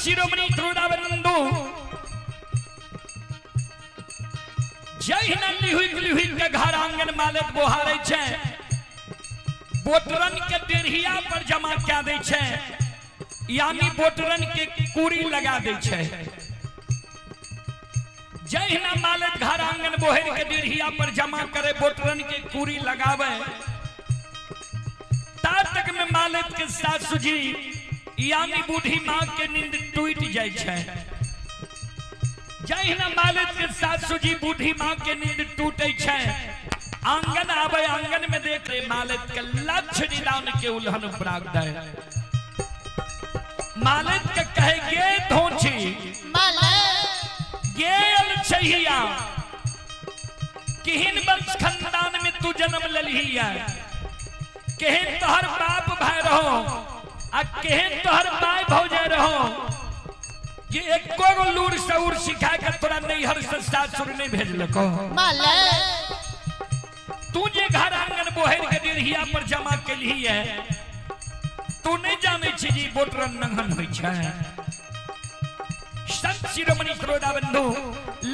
शिरोमणि क्रोधावरंदो जय नंदी हुई के घर आंगन मालत बोहारे छे बोटरन के डेढ़िया पर जमा क्या दे छे यानी बोटरन के कूड़ी लगा दे छे जय ना मालत घर आंगन बोहर के डेढ़िया पर जमा करे बोटरन के कूड़ी लगावे तक में मालत के सासु जी यानी बूढ़ी मां के नींद टूट जाए छे जय ना मालत के सासु जी बूढ़ी मां के नींद टूटे छे आंगन आवे आंगन में देख रे मालत के लक्ष्य निदान के उल्हन प्राग दे मालत के कहे गे धोची गेल छहिया किहिन वंश खानदान में तू जन्म ललिया केहन तोहर बाप भाई रहो आ केहन तोहर माय भौजाई रहो जे एको गो लूर सौर सिखा के तोरा नैहर से सासुर नहीं भेजलको तू जे घर आंगन बोहर के डेढ़िया पर जमा केलही है तू नहीं जाने छी जी बोटरन नंगन होई छै संत शिरोमणि क्रोधाबंधु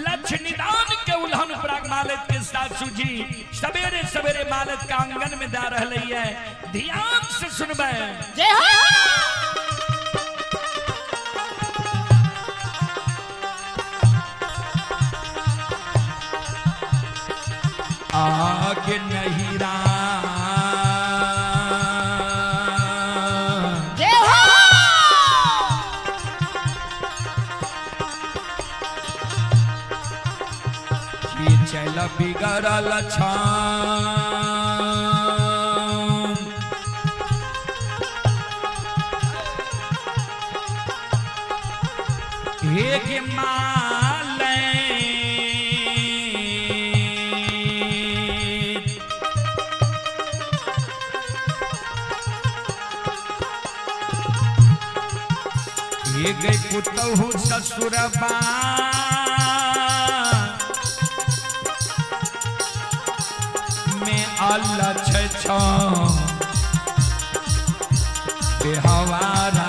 लक्ष्य निदान के उल्हन प्राग मालत के सासु जी सवेरे सवेरे मालत का आंगन में जा रहले है ध्यान से सुनबे जय हो आगे नहीं रा चल बिगड़ल छाम एक माले एक पुतहु ससुरबा अल्लाह छो बेहवारा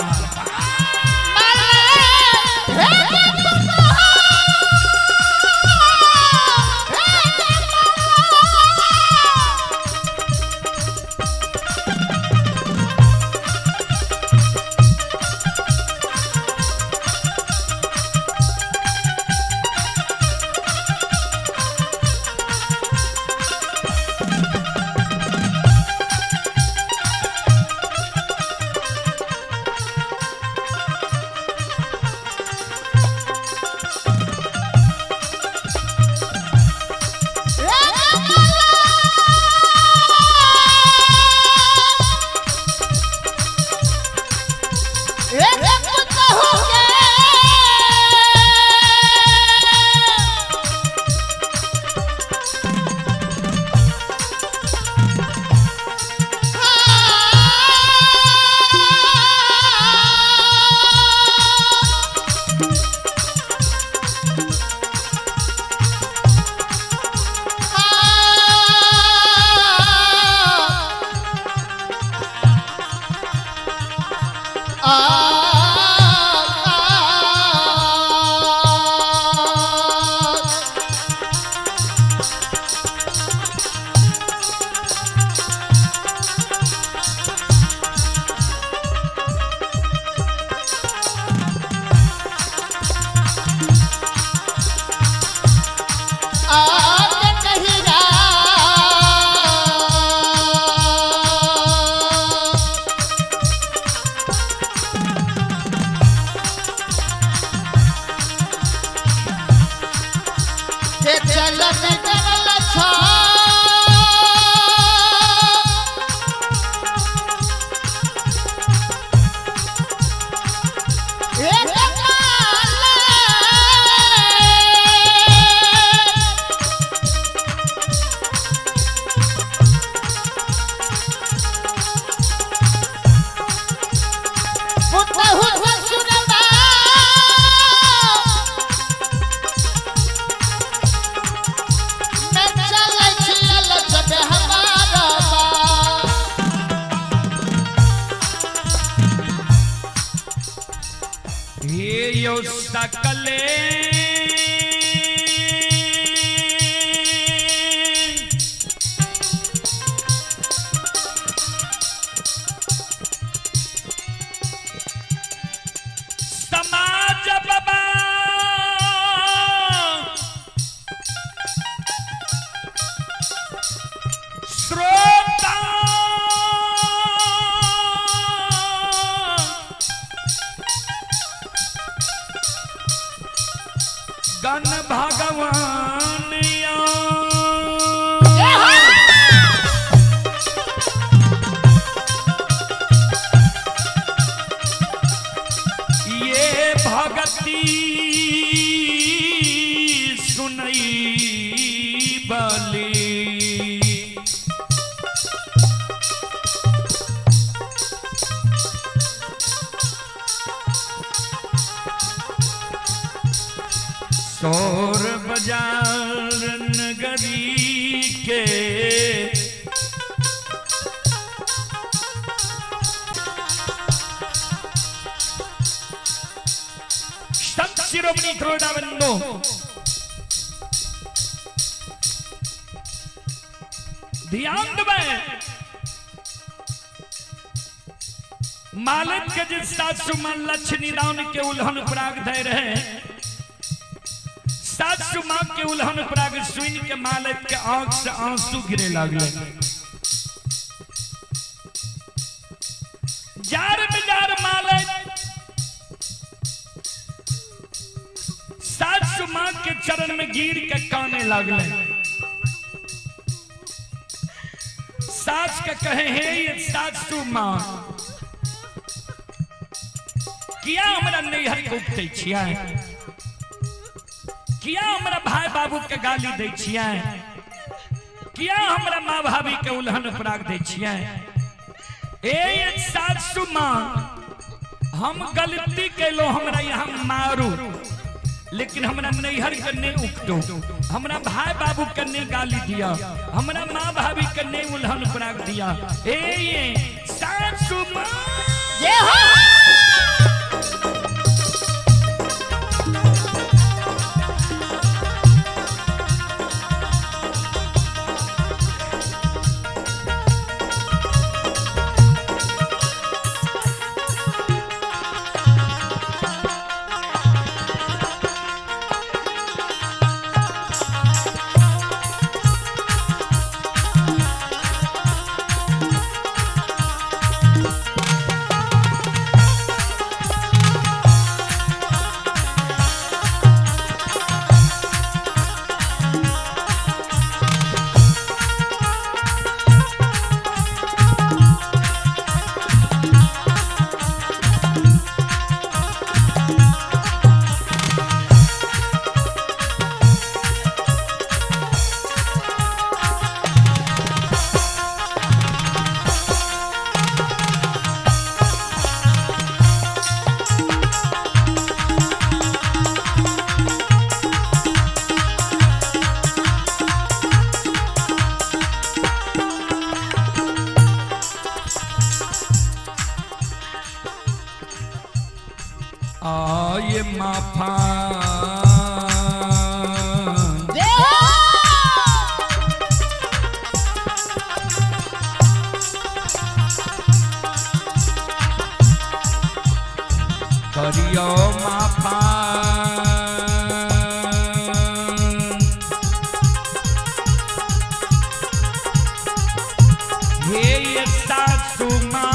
यो सकले समाज बाबा श्रोता गण भगवान ये भगती सुनई बली शोर बाजार नगरी के संत शिरोमणि थोड़ाबंदो ध्यान दबाए मालिक के जिस सासु मन लक्ष्मी दान के उल्हन प्राग धै रहे सासु माँ के उल्हन प्राग सुन के मालिक के आंख से आंसू गिरे लगले जार बिजार मालिक सासु माँ के चरण में गिर के काने लगले सास के कहे हे ये सासु माँ किया हमरा नैहर के उपते छिया किया हमरा भाई बाबू के गाली दे छिया किया हमरा माँ भाभी के उल्हन प्राग दे छिया ए सासु माँ हम गलती कैलो हमरा यहाँ मारू लेकिन हमरा नैहर के ने उकटो हमरा भाई बाबू के ने गाली दिया हमरा माँ भाभी के ने उल्हन प्राग दिया ए ये सासु माँ जय हो आये माफा करियो माफा हे ये सासु माँ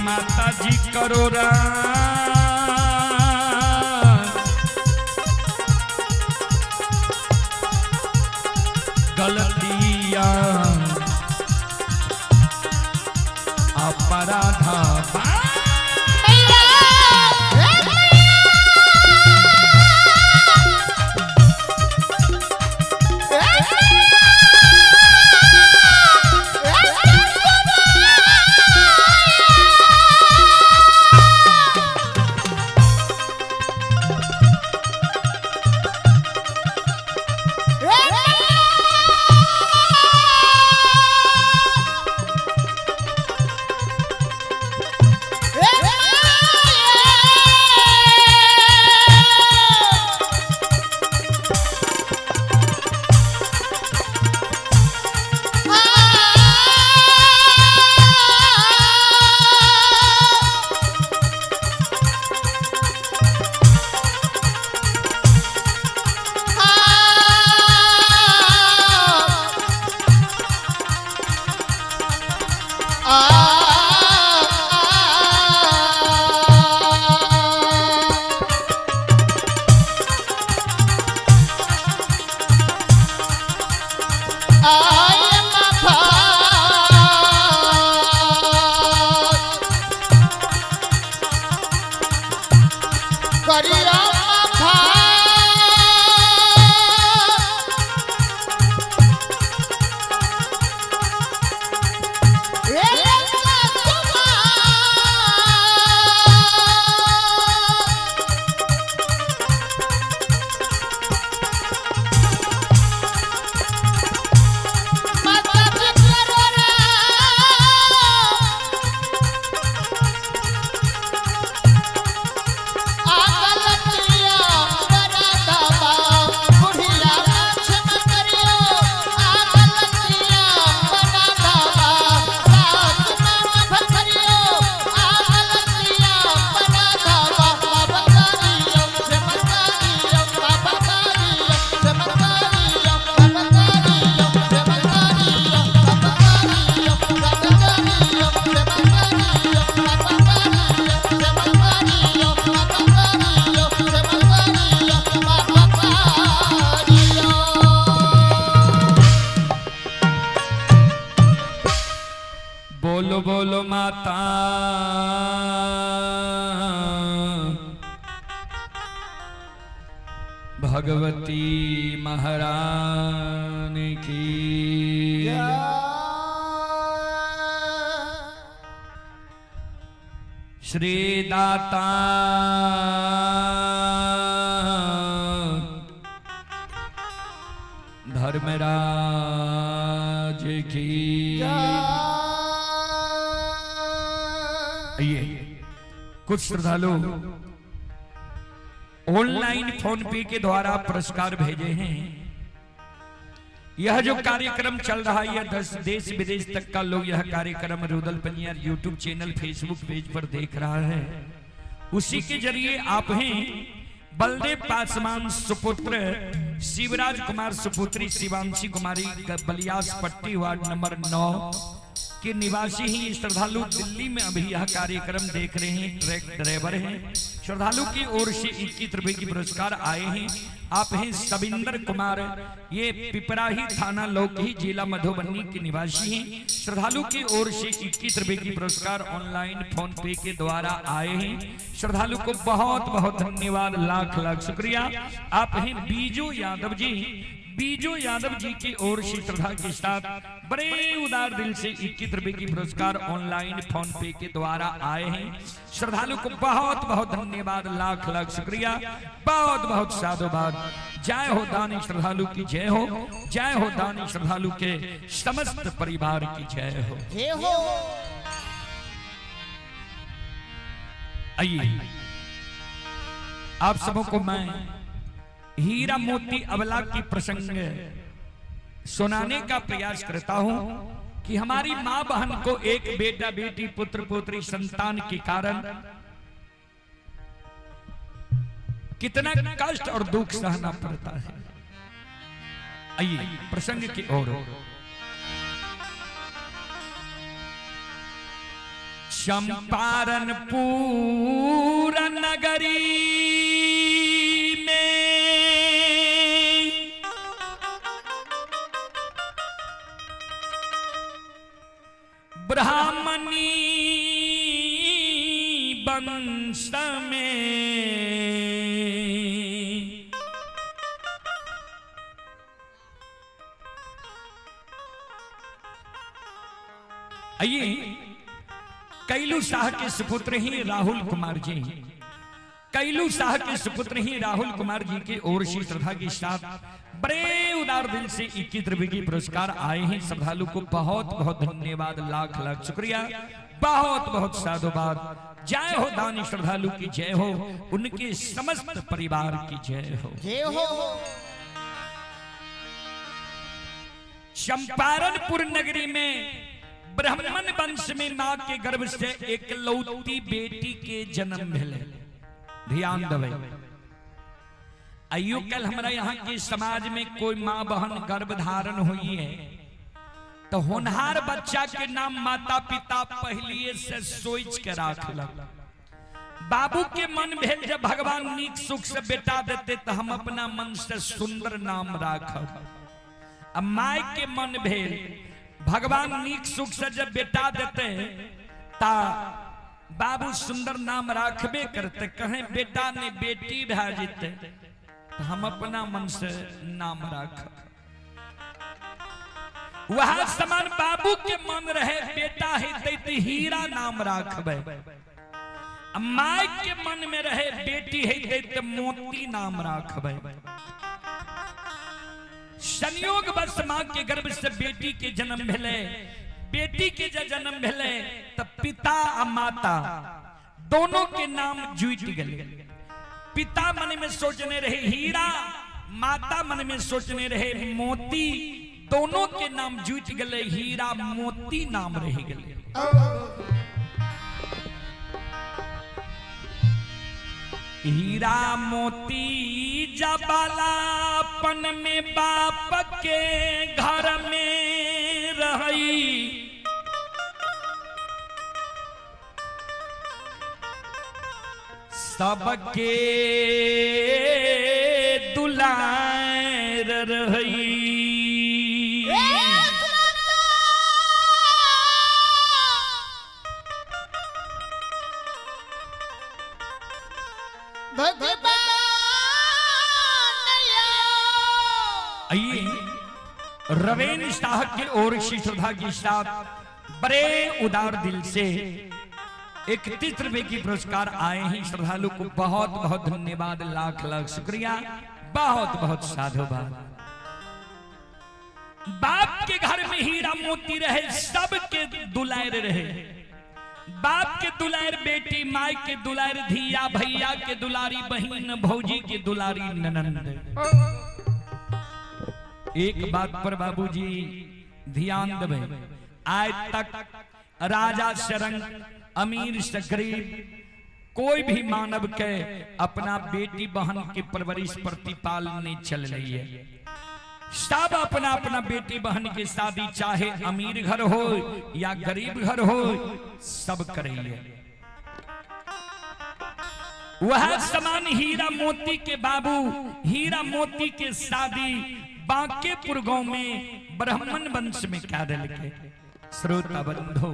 माता जी करो गलतियां अपराधा बोलो बोलो माता भगवती महारानी की। श्री दाता धर्मराज की। आइए कुछ श्रद्धालु ऑनलाइन फोन पे के द्वारा पुरस्कार भेजे हैं। यह जो कार्यक्रम चल रहा है, यह देश विदेश तक का लोग यह कार्यक्रम रुदल पनियर यूट्यूब चैनल फेसबुक पेज पर देख रहा है। उसी के जरिए आप हैं बलदेव पासवान सुपुत्र शिवराज कुमार सुपुत्री शिवांशी कुमारी बलियास पट्टी वार्ड नंबर 9 के निवासी ही श्रद्धालु दिल्ली में अभी यह कार्यक्रम देख रहे हैं। ट्रैक ड्राइवर हैं। श्रद्धालु की ओर से 21 रुपए की पुरस्कार आए हैं। आप हैं सविंदर कुमार, ये पिपराही थाना लौकी जिला मधुबनी के निवासी हैं। श्रद्धालु की ओर से 21 रुपए की पुरस्कार ऑनलाइन फोन पे के द्वारा आए हैं। श्रद्धालु को बहुत बहुत धन्यवाद, लाख लाख शुक्रिया। आप हैं बीजू यादव जी। बीजू यादव जी की ओर से श्रद्धा के साथ बड़े उदार दिल से 21 रुपए की पुरस्कार ऑनलाइन फोन पे के द्वारा आए हैं। श्रद्धालु को बहुत बहुत धन्यवाद, लाख लाख शुक्रिया, बहुत बहुत साधुवाद। जय हो दानी श्रद्धालु की जय हो, जय हो दानी श्रद्धालु के समस्त परिवार की जय हो। आइए आप सबों को मैं हीरा मोती अबला की प्रसंग सुनाने का प्रयास करता हूं कि हमारी मां बहन को एक बेटा बेटी पुत्र पुत्री संतान के कारण कितना कष्ट और दुख सहना पड़ता है। आइए प्रसंग की ओर। चंपारणपुर नगरी ब्राह्मणी वंश में आइए कैलू शाह के सुपुत्र ही राहुल कुमार जी, कैलू शाह के सुपुत्र ही राहुल कुमार जी के ओर से श्रद्धा के साथ बड़े उदार दिल से 21 रुपए की पुरस्कार आए हैं। श्रद्धालु को बहुत बहुत धन्यवाद, लाख लाख शुक्रिया, बहुत बहुत साधुवाद। जय हो दानी श्रद्धालु की जय हो, उनके समस्त परिवार की जय हो। चंपारणपुर नगरी में ब्राह्मण वंश में मां के गर्भ से एक लौती बेटी के जन्म भेले। ध्यान देवे, आइयो कल हमारा यहाँ के समाज में कोई माँ बहन गर्भ धारण हुई है तो होनहार बच्चा के नाम माता पिता पहले से सोच के राखलक। बाबू के मन भेल जब भगवान नीक सुख से बेटा देते तो हम अपना मन से सुंदर नाम राखब। अब माय के मन भेल भगवान नीक सुख से जब बेटा देते ता बाबू सुंदर नाम राखबे करते, कहें बेटा ने बेटी भा जीते तो हम अपना मन से नाम राखब। वह समान बाबू के मन रहे बेटा ही दैत हीरा नाम राखबे, माय के मन में रहे बेटी है दैत मोती नाम राखबे। संयोग बस मां के गर्भ से बेटी के जन्म भेले। बेटी के जब जन्म भेले तब पिता और माता दोनों के नाम जुट गए। पिता मन में सोचने रहे हीरा, माता मन में सोचने रहे मोती, दोनों के नाम जुट गए, हीरा मोती नाम रह गए। हीरा मोती जबालापन में बाप के घर में रही, सबके दुलार रही। आइए रवेन शाह की ओर से श्रद्धा के साथ बड़े उदार दिल से 31 रुपए की पुरस्कार आए हैं श्रद्धालु को बहुत बहुत धन्यवाद, लाख लाख शुक्रिया, बहुत बहुत साधुवाद। बाप के घर में हीरा मोती रहे, सबके दुलार रहे, बाप के दुलार बेटी, माई के दुलार धिया, भैया के दुलारी बहन, भौजी के दुलारी ननंद। एक बात पर बाबूजी ध्यान देवे, आज तक राजा से रंग, अमीर से गरीब, कोई भी मानव के अपना बेटी बहन की परवरिश प्रतिपाल नहीं चल रही है। सब अपना अपना बेटी बहन की शादी चाहे अमीर घर हो या गरीब घर हो, सब कर रही है। वह समान हीरा मोती के बाबू, हीरा मोती के शादी बांकेपुर गांव में ब्राह्मण वंश में क्या के श्रोता बंधो,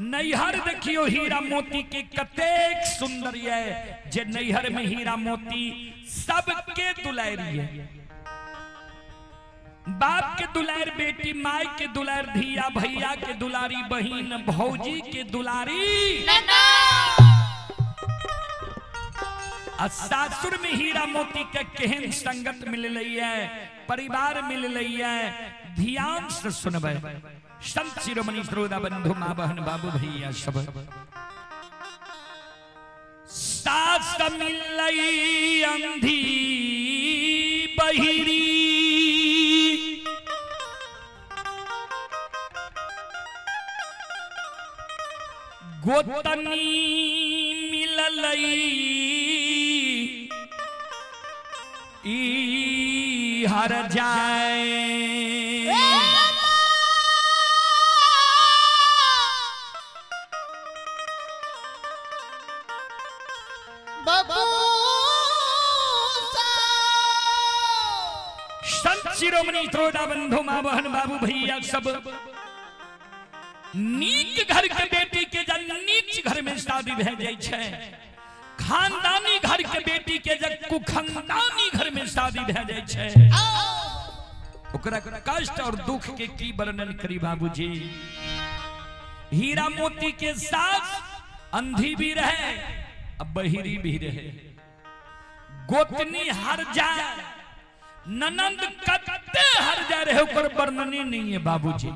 नैहर देखियो हीरा मोती के कतेक सुंदर है, जे नैहर में हीरा मोती सबके दुलारी है। बाप के दुलार बेटी, माई के दुलार धिया, भैया के दुलारी बहन, भौजी के दुलारी, सासुर में हीरा मोती के केहन संगत मिल रही है, परिवार मिल रही है। ध्यान से सुनबे संत शिरोमणि श्रोता बंधु, मां बहन, बाबू भैया सब। सास मिलई अंधी बहिरी, गोतनी मिललई ई हर जाए, संत शिरोमणि श्रोता बंधु, मां बहन, बाबू भैया सब। नीक घर के बेटी के जब नीच घर में शादी भे जाय छै, खानदानी घर के बेटी के जब कुखानदानी घर में शादी भे जाय छै, ओकरा कष्ट और दुख के की वर्णन करी बाबूजी। हीरा मोती के साथ अंधी भी रहे, अब बहिरी भी रहे, गोतनी हर जाए, ननंद कत्ते हर जा रहे, ओकर वर्णन नहीं है बाबूजी।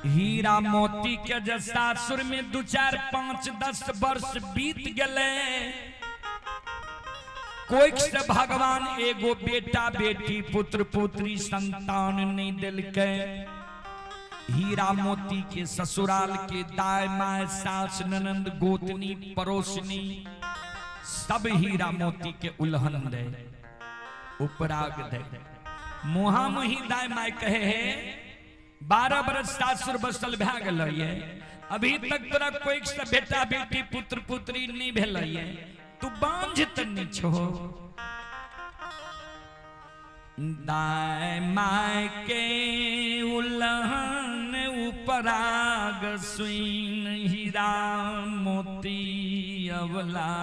हीरा मोती के जब सासुर में 2, 4, 5, 10 वर्ष बीत गए, कोई से भगवान एगो बेटा बेटी, पुत्र पुत्री संतान नहीं दिल के। हीरा मोती के ससुराल के दाय माय, सास, ननंद, गोतनी, पड़ोसनी सब हीरा मोती के उल्हन दे, उपराग दे। मुहा मुही दाय माय कहे है 12 बरस सासुर बसल भे गल, अभी तक तोरा कोई से बेटा बेटी पुत्र पुत्री नहीं भेल, तू बांझ तनी छो। दाय माय के उल्हन उपराग सुइन, हीरा मोती अवला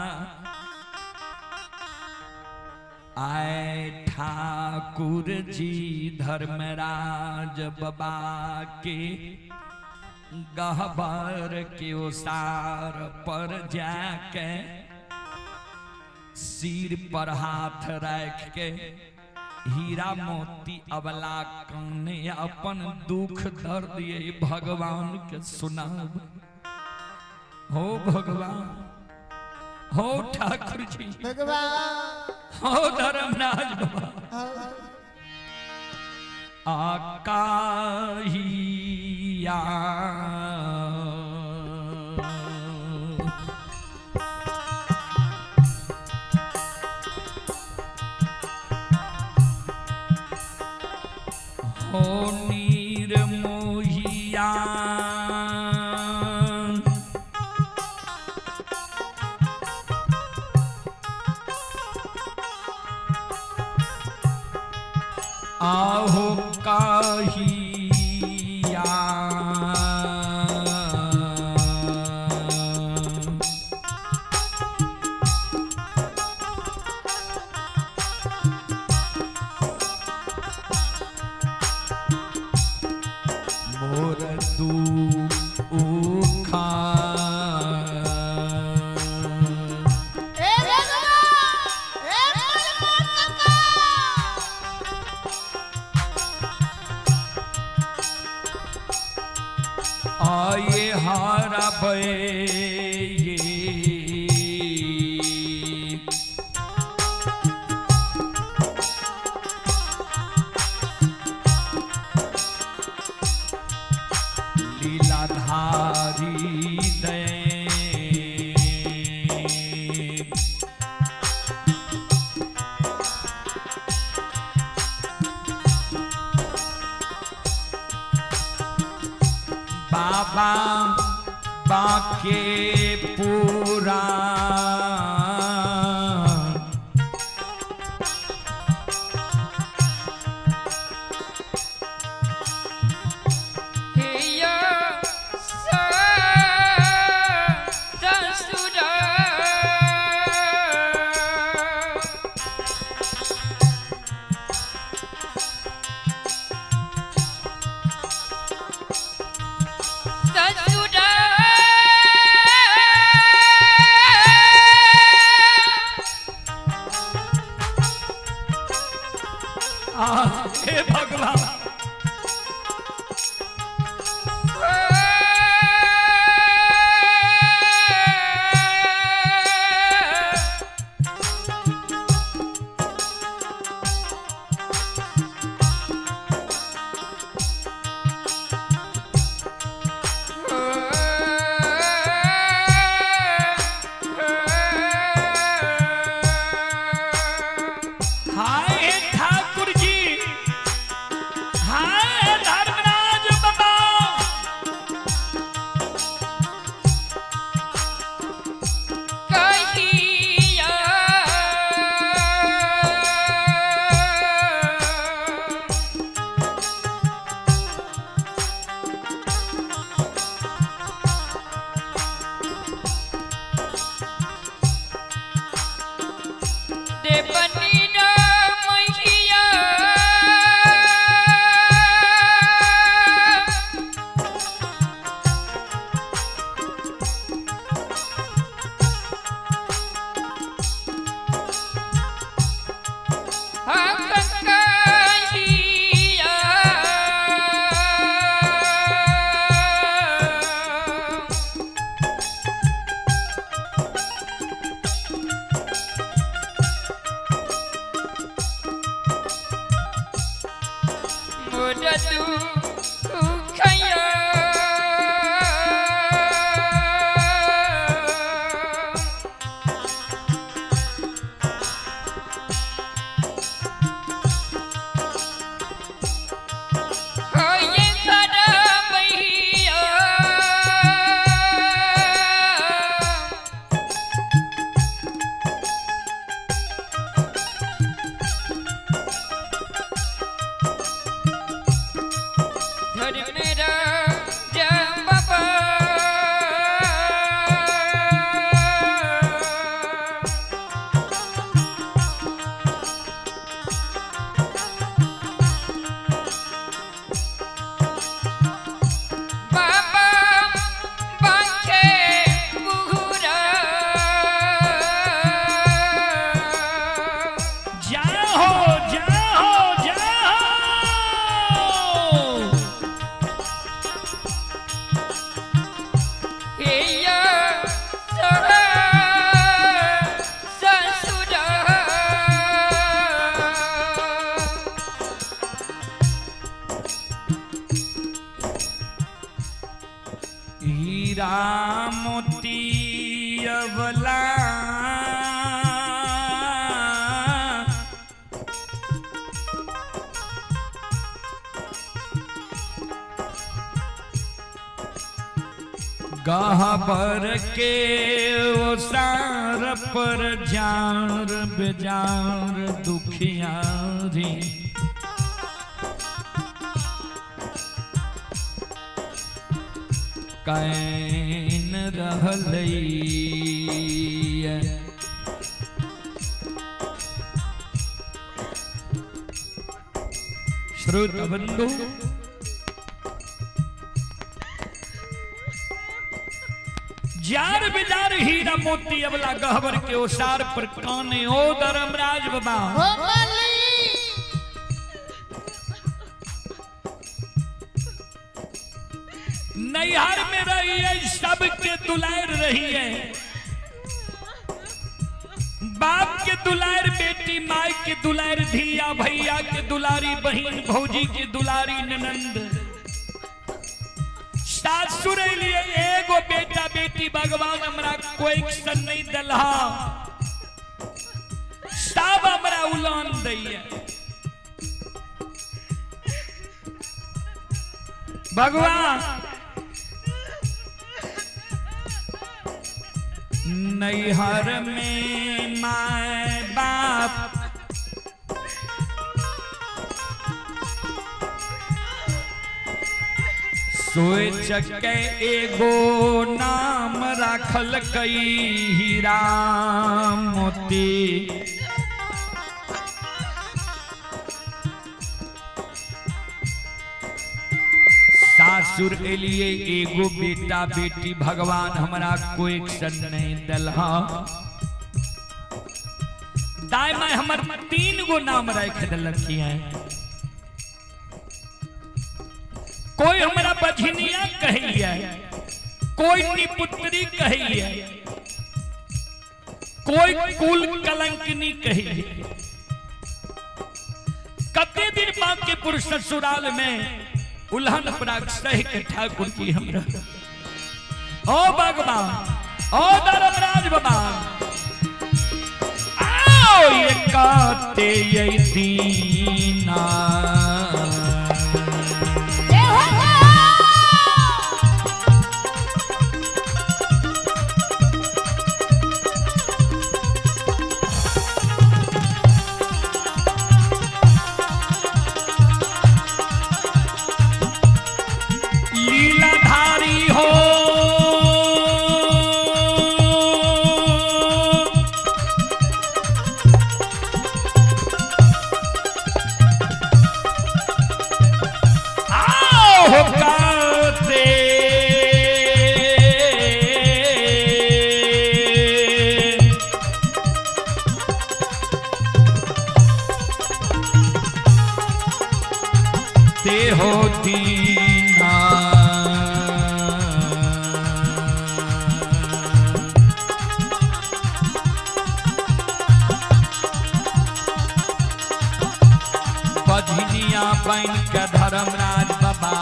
आए ठाकुर जी धर्मराज बाबा के गहबर के ओसार पर जाके, सिर पर हाथ रख के हीरा मोती अबला काने अपन दुख दर्द ये भगवान के सुनाब। हो भगवान, हो ठाकुर जी भगवान, हो धर्मराज बाबा, आकाहिया हो नीर मोहिया, आहो काहिया घोर दुखा आये हारा बे लीलाधारी दे बाबा बाके पूरा हे भगवान हीरा मोती अवला गहबर के ओसार पर जार बेजार दुखियारी कैन रहलैया श्रोत बंधु जार बिजार हीरा मोती अबला गहवर के ओसार पर काने ओ धर्मराज बाबा नैहर में रही है सबके दुलार रही है, बाप के दुलार बेटी, माई के दुलार धिया, भैया के दुलारी बहन, भौजी के दुलारी ननंद, सासुर लिए एगो बेटा बेटी भगवान हमरा कोई सन नहीं दलहा, सब हमरा उलान दैया। भगवान नैहर में माय बाप सोच के एगो नाम राखल कई हीरा मोती, सासुर एलिए एगो बेटा बेटी भगवान हमरा कोई सन नहीं दलहा, दाई माय हमर 3 गो नाम रख दलखी है, कोई हमरा बझनिया कहिए, कोई निपुत्री कहिए, कोई कुल कलंकनी कहिए। कते दिन बाद के पुरुष ससुराल में उल्हन पराग सह के ठाकुर की हमरा ओ भगवान ओ धर्मराज बाबा आओ ये काते ये दीना बन के धर्मराज बाबा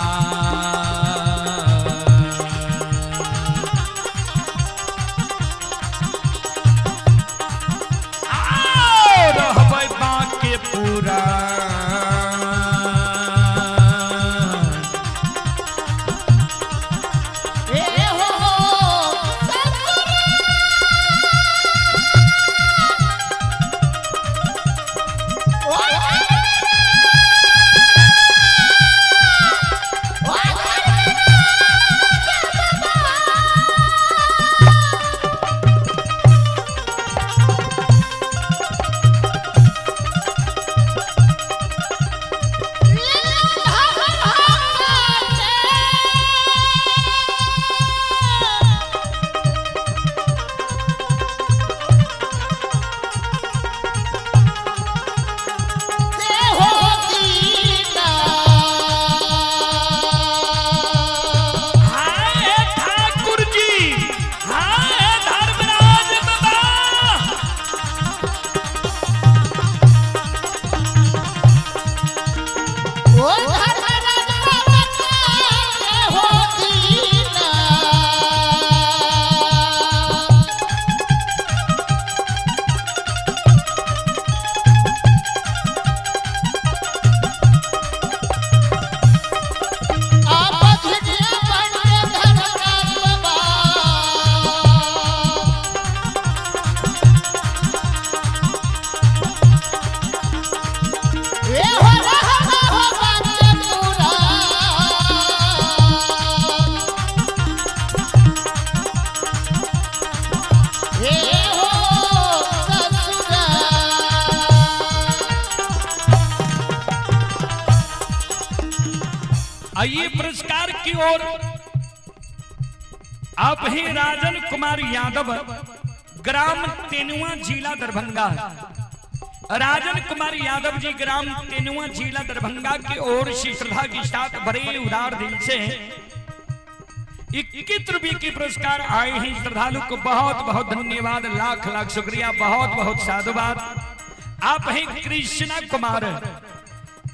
रहबै बाके पूरा आइए पुरस्कार की ओर आप ही राजन कुमार यादव, ग्राम तेनुआ, जिला दरभंगा। राजन कुमार यादव जी ग्राम तेनुआ, जिला दरभंगा की ओर से श्रद्धा के साथ बड़े उदार दिल से 21 रुपये की पुरस्कार आए हैं। श्रद्धालु को बहुत बहुत धन्यवाद, लाख लाख शुक्रिया, बहुत बहुत साधुवाद। आप हैं कृष्णा कुमार,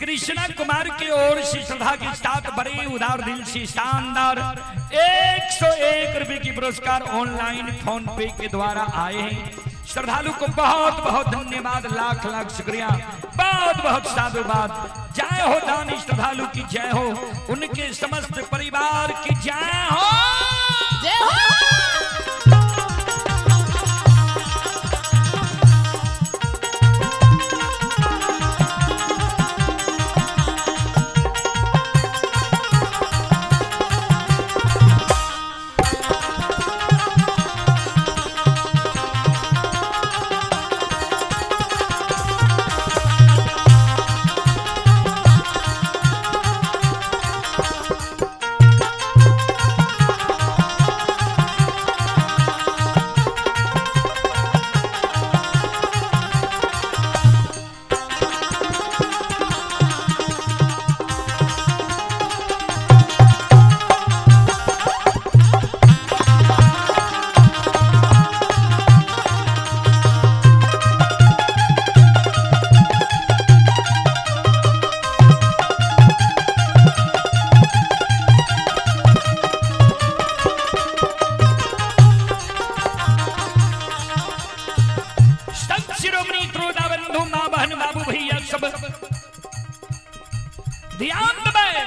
कृष्णा कुमार की ओर से श्रद्धा के साथ बड़े उदार दिल से शानदार 101 रुपये की पुरस्कार ऑनलाइन फोन पे के द्वारा आए हैं। श्रद्धालु को बहुत बहुत धन्यवाद, लाख लाख शुक्रिया, बहुत बहुत साधुवाद। जय हो दानी श्रद्धालु की जय हो, उनके समस्त परिवार की जय हो, जय हो। ध्यान दबाए,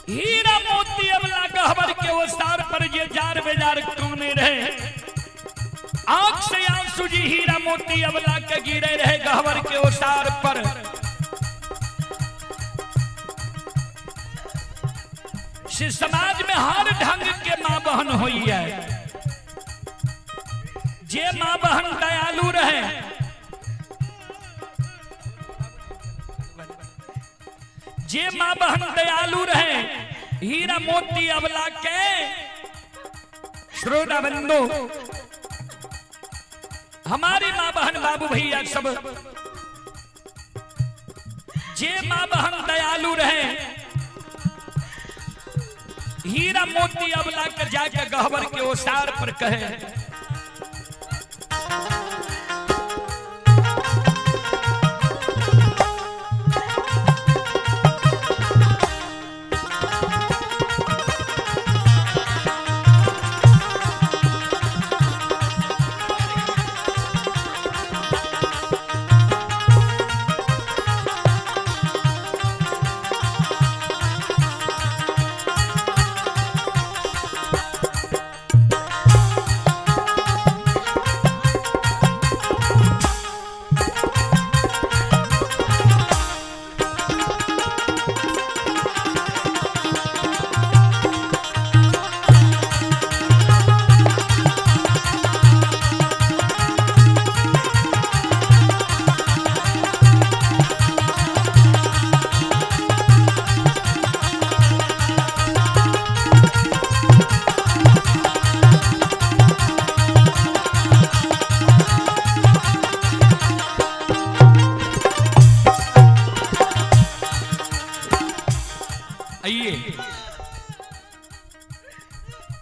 हीरा मोती अबला गहवर के ओसार पर ये जार बेजार कौने रहे, आंख से आंसू जी हीरा मोती अबला के गिरे रहे गहवर के ओसार पर। समाज में हर ढंग के मां बहन हुई है, जे मां बहन दयालु रहे, जे मां बहन दयालु रहे, हीरा मोती अबला के श्रोता बंधु, हमारी मां बहन बाबू भैया सब, जे मां बहन दयालु रहे, हीरा मोती अबला के जाके गहवर के ओसार पर कहे,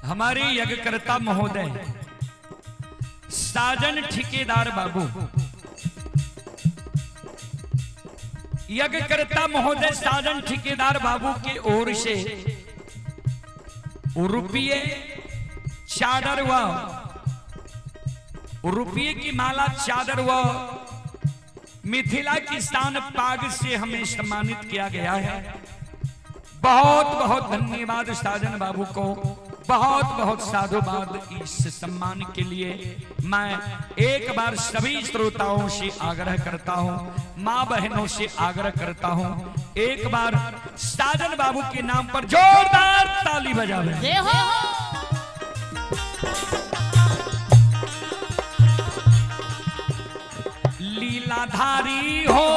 हमारे यज्ञकर्ता महोदय साजन ठेकेदार बाबू, यज्ञकर्ता महोदय साजन ठेकेदार बाबू के ओर से रुपये चादर व रुपये की माला, चादर व मिथिला की शान पाग से हमें सम्मानित किया गया है। बहुत बहुत धन्यवाद साजन बाबू को, बहुत बहुत साधुवाद इस सम्मान के लिए। मैं एक बार सभी श्रोताओं से आग्रह करता हूं, मां बहनों से आग्रह करता हूं, एक बार साजन बाबू के नाम पर जोरदार ताली बजावें। लीलाधारी हो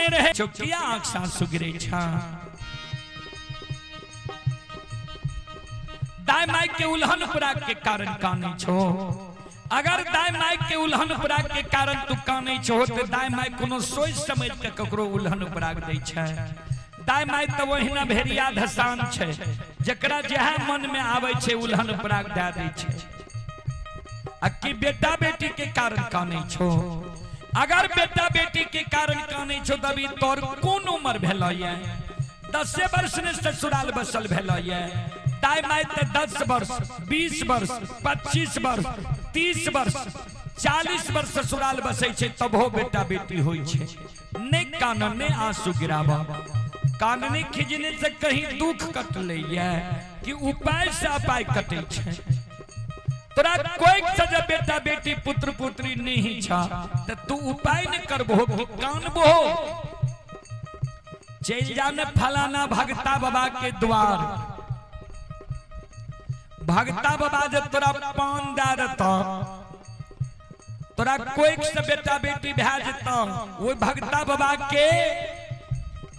में रहे चौकिया आंख सासु गिरे छा दाई माई के उल्हन पराग के कारण काने छो अगर दाई माई के उल्हन पराग के कारण तू काने छो तो दाई माई कोनो सोच समझ के ककरो उल्हन पराग दै छै दाई माई तो वहीना भेड़िया धसान छै जकरा जहाँ मन में आवे छै उल्हन पराग दे दै छै कि बेटा बेटी के कारण काने छो अगर बेटा बेटी के कारण काने छो तभी तोर कौन उम्र भेल 10 वर्ष ने ससुराल बसल भेल दाई माई ते 10 वर्ष 20 वर्ष 25 वर्ष 30 वर्ष 40 वर्ष ससुराल बसे छे तबो बेटा बेटी होई छे ने कान ने आंसू गिरावा कानने खिजने से कहीं दुख कट लैया कि उपाय से उपाय कटे छे तोरा कोई सजा बेटा बेटी पुत्र पुत्री नहीं छा तो तू उपाय न करबो कि कानबो चल जाने फलाना भगता बाबा के द्वार भगता बाबा जब तोरा पान दे देता तोरा कोई से बेटा बेटी भै जेता वो भगता बाबा के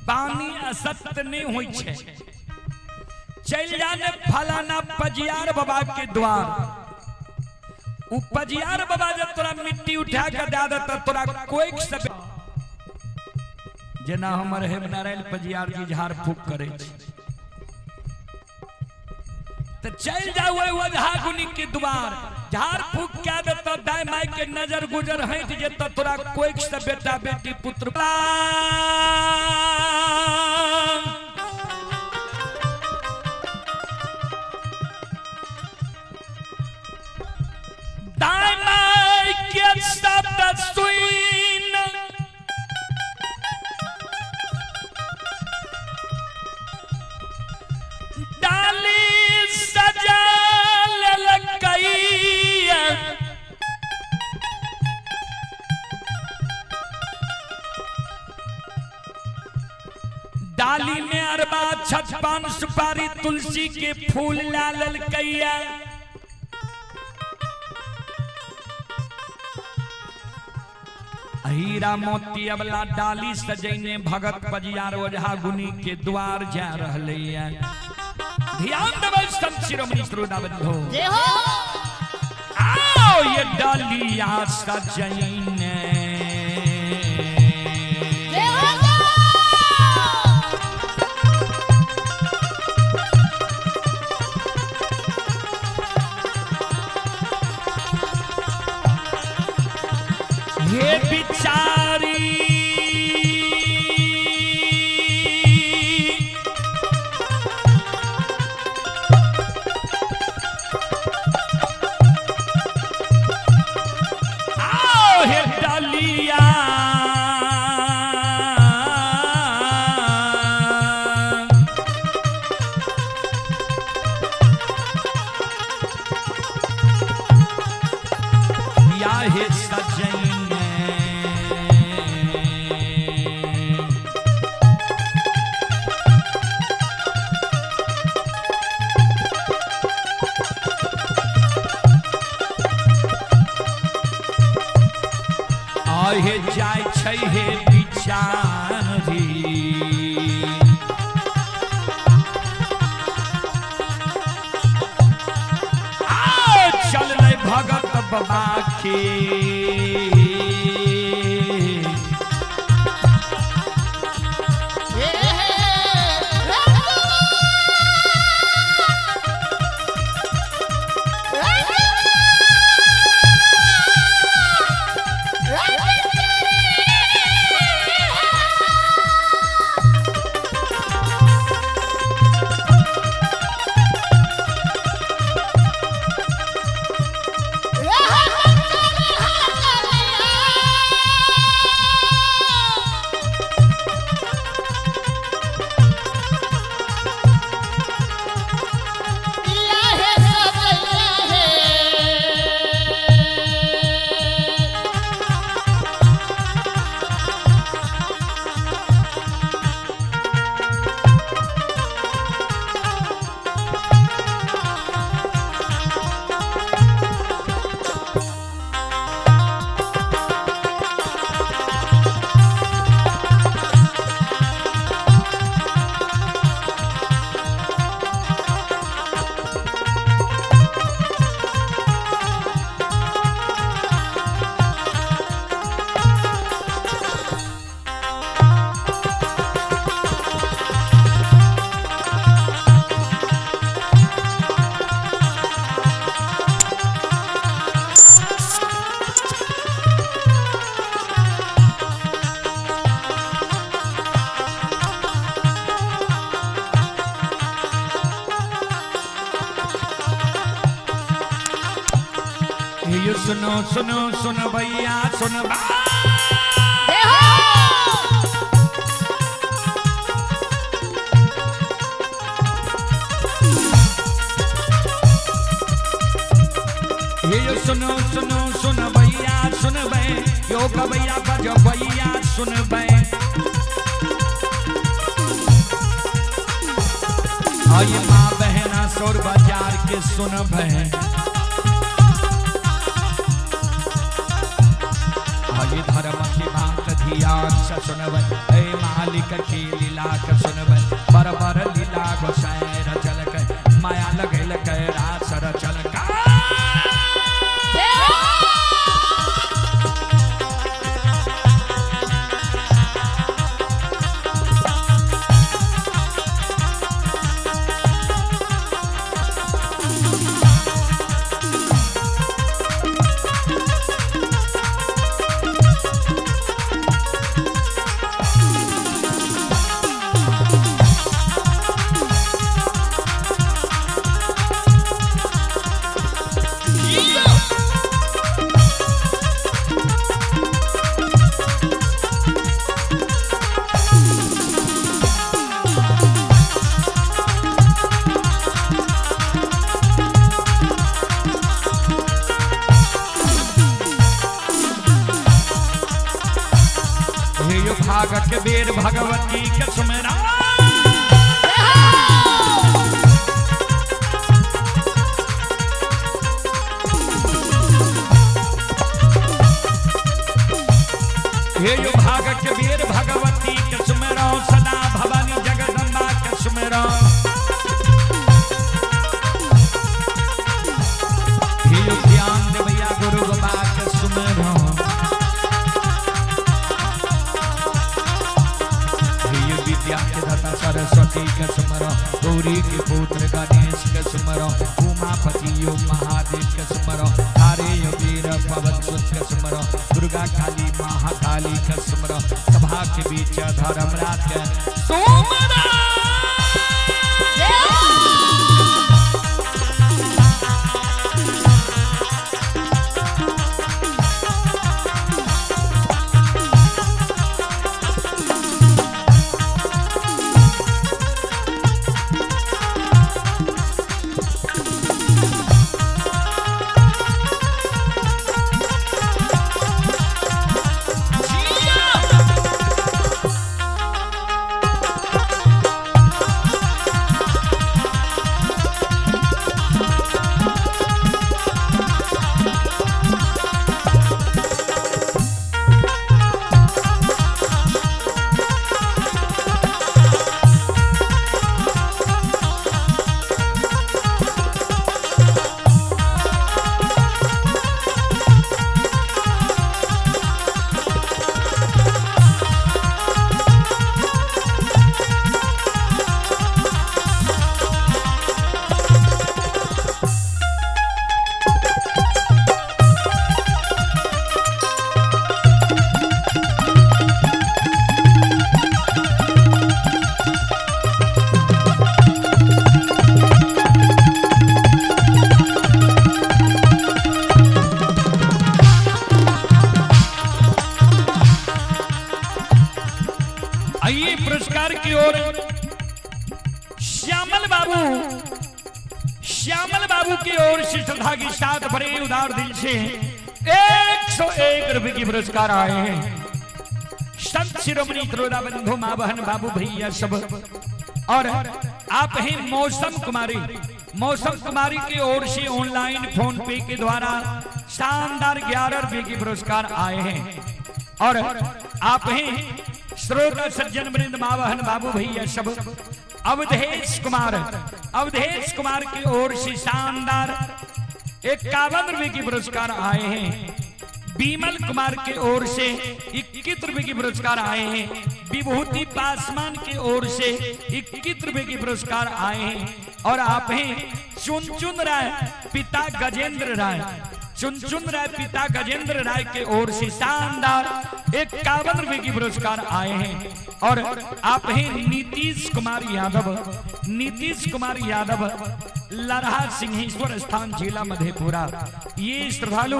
पानी असत्य नहीं होई छे चल जाने फलाना पजियार बाबा के द्वार पजियार बाबा जब तोरा मिट्टी उठा के दे देता तोरा कोई से जेना हमर हेमनारायण पजियार जी झाड़ फूक करे तो चल जाओ वजहा गुनी के द्वार झाड़ फूक क्या देता दाई माई के नजर गुजर हट जेता तोरा कोई से बेटा बेटी पुत्र दाई माई के शब्द सुन डाली सजा ललकई डाली में अरबा छप्पन सुपारी तुलसी के फूल ला ललकैया हीरा मोती अबला डाली सजैने भगत पजियार ओझा गुनी के द्वार जा रहले ध्यान देबै संत शिरोमणि श्रोताबंधु जय हो आओ ये डालिया सजैने जय हो ये बिचारी आओ हे डालिया या हे सजैन हे जाय छै हे बिचारी आओ चल ले भगत बाबा के ये सुनो सुनो सुन भैया सुन ये सुनो सुनो सुन भैया सुन बे यो भैया बज भैया सुन बे ये माँ बहना शोर बाजार के सुन बहन ये धर्म की बात ध्यान से सुनब ए मालिक की लीला के सुनब बर बर लीला गोसायर चलक माया लगल के रासर चलक भाग के बेर भगवती के सुमेरा हे यो भाग के बेर भगवती के सुमेरा सदा भवानी जगदम्बा के सुमेरा हे यो ज्ञान देवैया गुरु बाबा के सुमेरा सरस्वती के सुमरो गौरी के पुत्र गणेश के सुमरो उमापति योग महादेव के सुमरो तारे वीर पवन सुत के सुमरो दुर्गा काली महाकाली के सुमरो सभा के बीच धर्मराज के सुमरो पुरस्कार की ओर श्यामल बाबू की ओर से श्रद्धा के साथ बड़े उदार दिल से 101 रुपए की पुरस्कार आए हैं। संत शिरोमणि त्रोदा बंधु माँ बहन बाबू भैया सब और आप हैं मौसम कुमारी की ओर से ऑनलाइन फोन पे के द्वारा शानदार 11 रुपए की पुरस्कार आए हैं। और आप हैं श्रोता सज्जन वृंद माँ बहन बाबू भैया सब अवधेश कुमार की ओर से शानदार 51 रुपए की पुरस्कार आए हैं। बीमल कुमार की ओर से 21 रुपए की पुरस्कार आए हैं। विभूति पासवान की ओर से 21 रुपए की पुरस्कार आए हैं। और आप हैं चुनचुन राय पिता गजेंद्र राय के ओर से शानदार 51 रुपए की पुरस्कार आए हैं। और आप हैं नीतीश कुमार यादव लरहा सिंहेश्वर स्थान जिला मधेपुरा। ये श्रद्धालु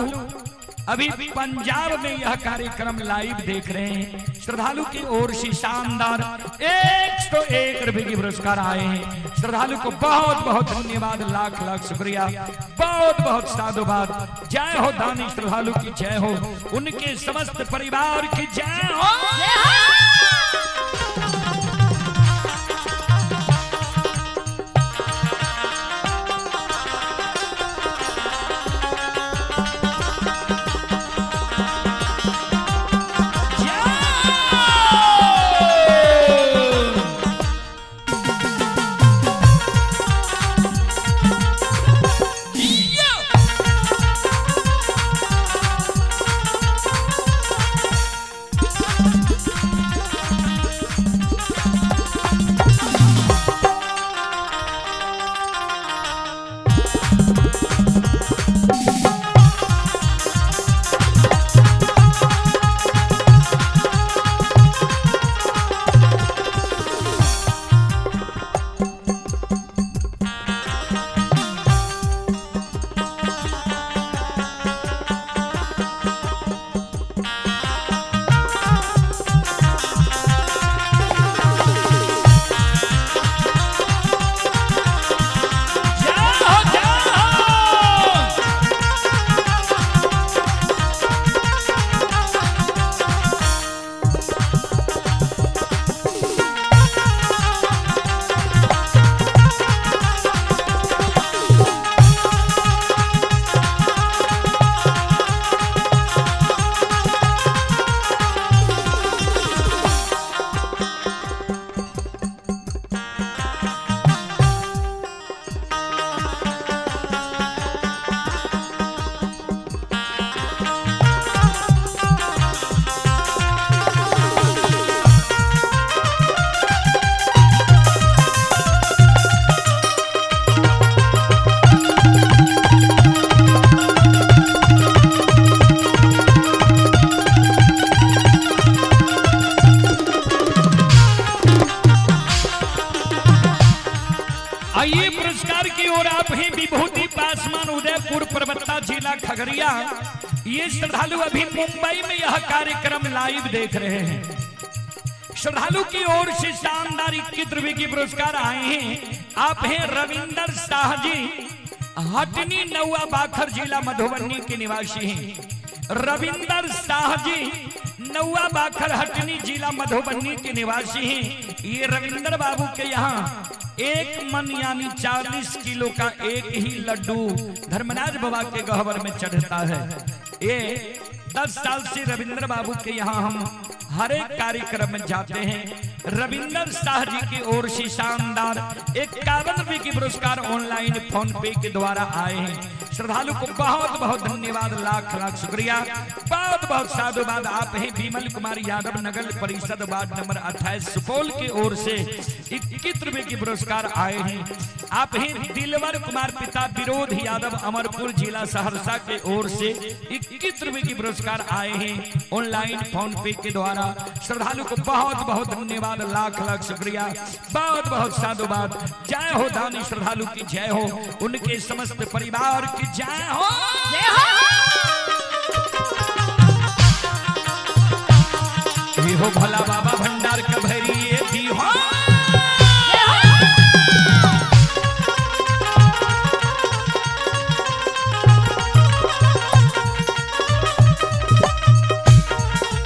अभी पंजाब में यह कार्यक्रम लाइव देख रहे हैं। श्रद्धालु की ओर से शानदार 101 रुपए की पुरस्कार आए हैं। श्रद्धालु को बहुत बहुत धन्यवाद, लाख लाख शुक्रिया, बहुत बहुत साधुवाद। जय हो दानी श्रद्धालु की जय हो, उनके समस्त परिवार की जय हो। खगड़िया। ये श्रद्धालु अभी मुंबई में यह कार्यक्रम लाइव देख रहे हैं। श्रद्धालु की ओर से शानदार 21 रुपए की पुरस्कार आए हैं। आप हैं रविंदर शाह जी, हटनी नौआ बाखर जिला मधुबनी के निवासी हैं। रविंदर शाह जी नौआ बाखर हटनी जिला मधुबनी के निवासी हैं। ये रविंदर बाबू के यहाँ 1 मन यानी 40 किलो का एक ही लड्डू धर्मराज बाबा के गहवर में चढ़ता है। ये 10 साल से रविंदर बाबू के यहाँ हम हर एक कार्यक्रम में जाते हैं। रविंदर शाह जी की ओर से शानदार 51 रुपए की पुरस्कार ऑनलाइन फोन पे के द्वारा आए हैं। श्रद्धालु को बहुत बहुत धन्यवाद, लाख लाख शुक्रिया, बहुत बहुत साधुवाद। आप हैं विमल कुमार यादव, नगर परिषद वार्ड नंबर 28 सुपौल की ओर से 21 रुपए की पुरस्कार आए हैं। आप हैं दिलवर कुमार पिता विरोध यादव, अमरपुर जिला सहरसा के ओर से 21 रुपए की पुरस्कार आए हैं ऑनलाइन फोन पे के द्वारा। श्रद्धालु को बहुत बहुत धन्यवाद, लाख लाख शुक्रिया, बहुत बहुत साधुवाद। जय हो दानी श्रद्धालु की जय हो, उनके समस्त परिवार की जय हो। ये हो भला बाबा भंडार का भैरी ये भी हो।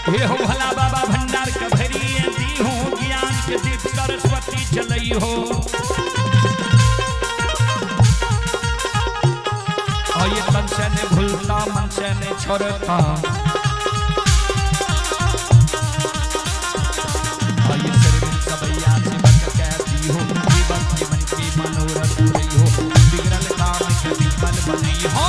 ये हो भला बाबा भंडार का भैरी ये दी हो, ज्ञान के दीप सरस्वती चलई हो। ये मन से ने भूलता, मन से ने छोड़ता, ये शरीर सबैया से बच कहती हो, जीवन की मनोरथ पूरी हो, बिगड़ल काम के विफल बनी हो।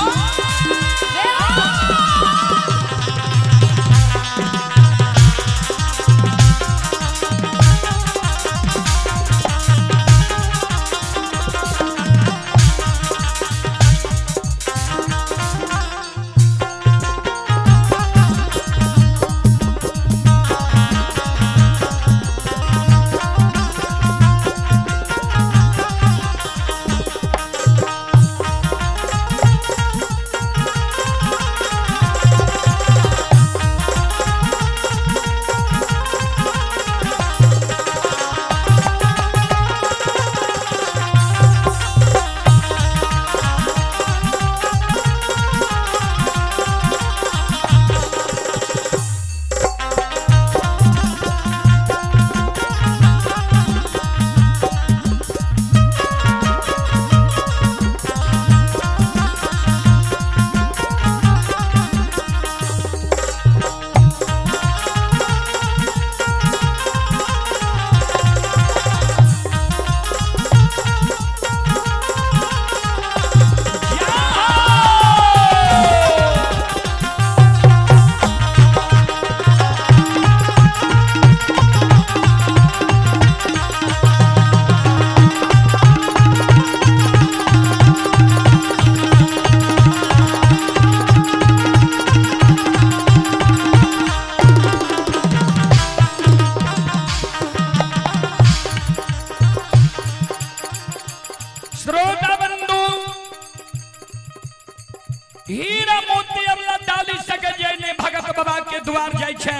बाबा के द्वार जाय छे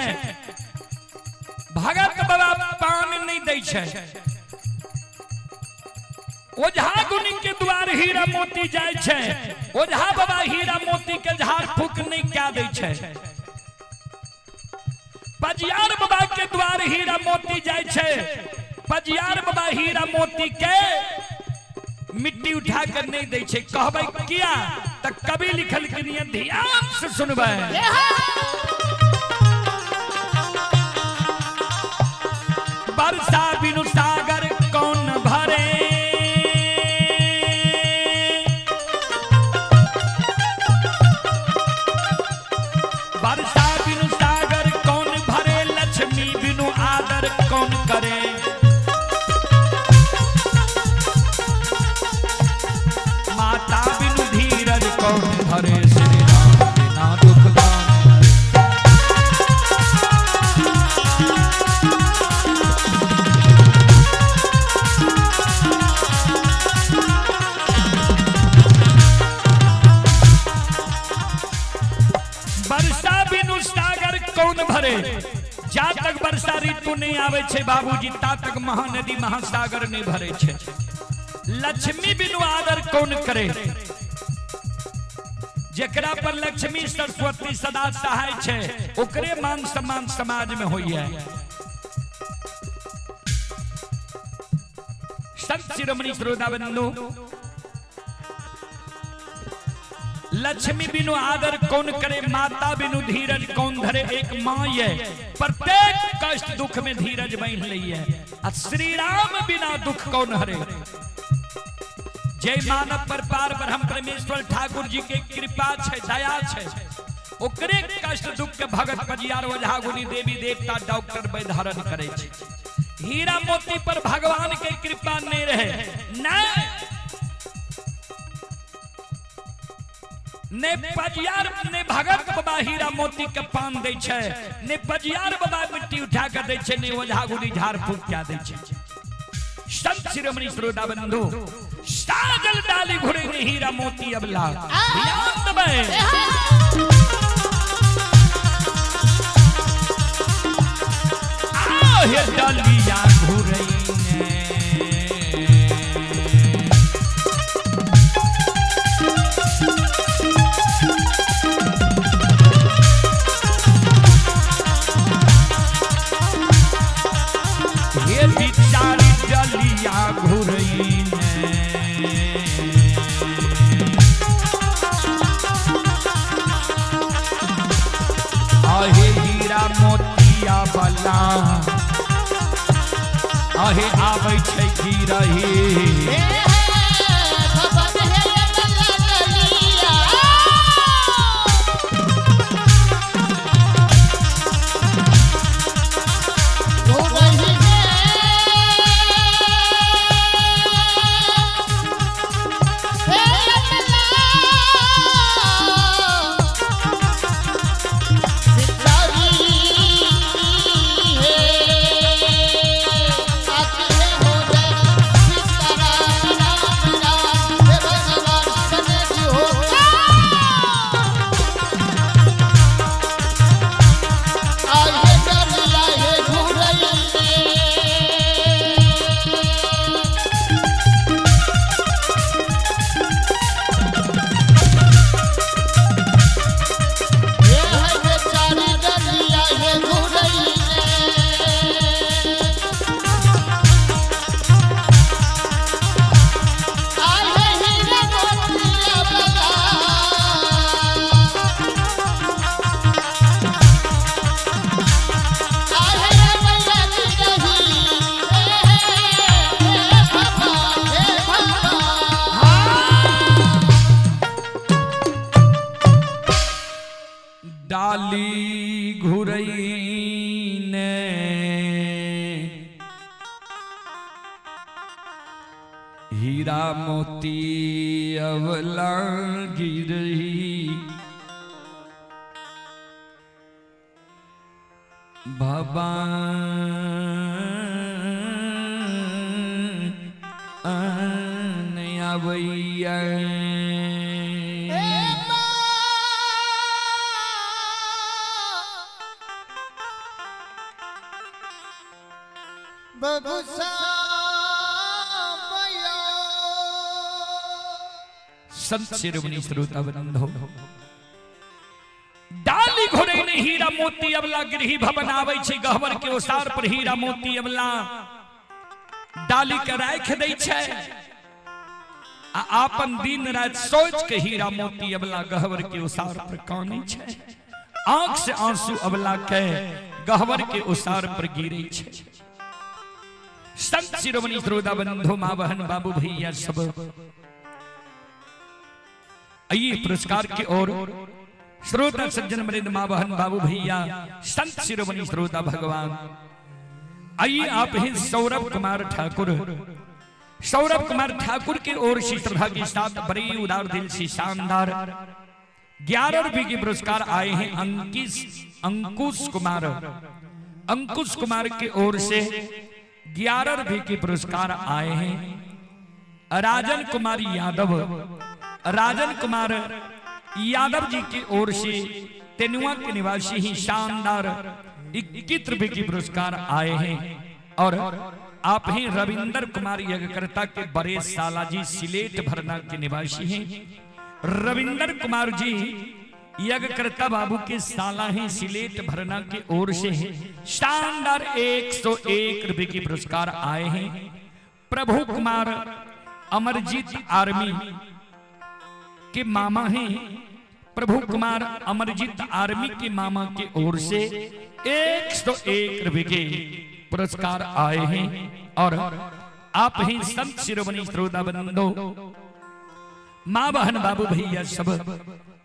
भगत बाबा पान नहीं दै छे ओझा गुनी के द्वार हीरा मोती जाय छे ओझा बाबा हीरा मोती के झाड़ फूक नहीं क्या दै छे पजियार बाबा के द्वार हीरा मोती जाय छे पजियार बाबा हीरा मोती के मिट्टी उठा कर नहीं दे छे कहबै किया त कवि लिखल के लिए ध्यान से सुनबै बरसा बिनु सागर कौन भरे बरसा बिनु सागर कौन भरे लक्ष्मी बिनु आदर कौन करे माता बिनु धीरज कौन धरे श्री राम बिना दुख दाने वर्षा बिनु सागर कौन भरे जा तक वर्षा ऋतु नहीं आवे छे बाबूजी ता तक महानदी महासागर नहीं भरे छे लक्ष्मी बिनु आदर कौन करे जेकरा पर लक्ष्मी सरस्वती सदा सहाय छे ओकरे मान सम्मान समाज में होई है संत शिरोमणि श्रोताबंधु लक्ष्मी बिनु आदर कौन करे माता बिनु धीरज कौन धरे एक मां है प्रत्येक कष्ट दुख में धीरज बांध ली है और श्री राम बिना दुख कौन हरे जय मानव पर पार ब्रह्म परमेश्वर ठाकुर जी के कृपा छे दया छे ओकरे कष्ट दुख के भगत पजियार ओझा गुनी देवी देवता डॉक्टर वैधारण करे छे हीरा मोती पर भगवान के कृपा नहीं रहे ने पजियार ने भगत बाबा हीरा मोती के पान दे छे ने पजियार बाबा मिट्टी उठा कर दे छे ने ओझा गुनी झाड़ फूक क्या दे छे संत शिरोमणि श्रोताबंधु साजल डाली घुड़े ने हीरा मोती अबला ध्यान दबे हे डालिया घुड़े ये बिचारी डलिया घुरई आहे हीरा मोतिया बला आहे आबै छै गिरही डाली घुरई ने हीरा मोती अवला गिरही भगवान आवैया संत शिरोमणि श्रोता बंधो डाली घोड़े ने हीरा मोती अबला गृही भवन आवे छे गहवर के ओसार पर हीरा मोती अबला डाली के राख दै छे आ आपन दिन रात सोच के हीरा मोती अबला गहवर के ओसार पर काने छे आंख से आंसू अबला के गहवर के ओसार पर गिरे छे। संत शिरोमणि श्रोता बंधो मां बहन बाबू भैया सब आइए पुरस्कार की ओर श्रोता सज्जन मृद मां बहन बाबू भैया संत शिरोमणि श्रोता भगवान। आइए आप हैं सौरभ कुमार ठाकुर। सौरभ कुमार ठाकुर की ओर से श्रद्धा के साथ बड़े उदार दिल से शानदार 11 रुपए के पुरस्कार आए हैं अंकुश कुमार की ओर से 11 रुपए के पुरस्कार आए हैं। राजन कुमार यादव जी की ओर से तेनुआ के निवासी ही शानदार 21 रुपए के पुरस्कार आए हैं। और आप हैं रविंदर कुमार यज्ञकर्ता के बड़े सालाजी सिलेट भरना के निवासी हैं। रविंदर कुमार जी यज्ञकर्ता बाबू के साला हैं सिलेट भरना की ओर से शानदार 101 रुपए के पुरस्कार आए हैं। प्रभु कुमार अमरजीत आर्मी के मामा हैं। प्रभु कुमार अमरजीत आर्मी के मामा की ओर से 101 रुपए के पुरस्कार आए हैं। और आप हैं संत शिरोमणि श्रोता बंधो मां बहन बाबू भैया सब।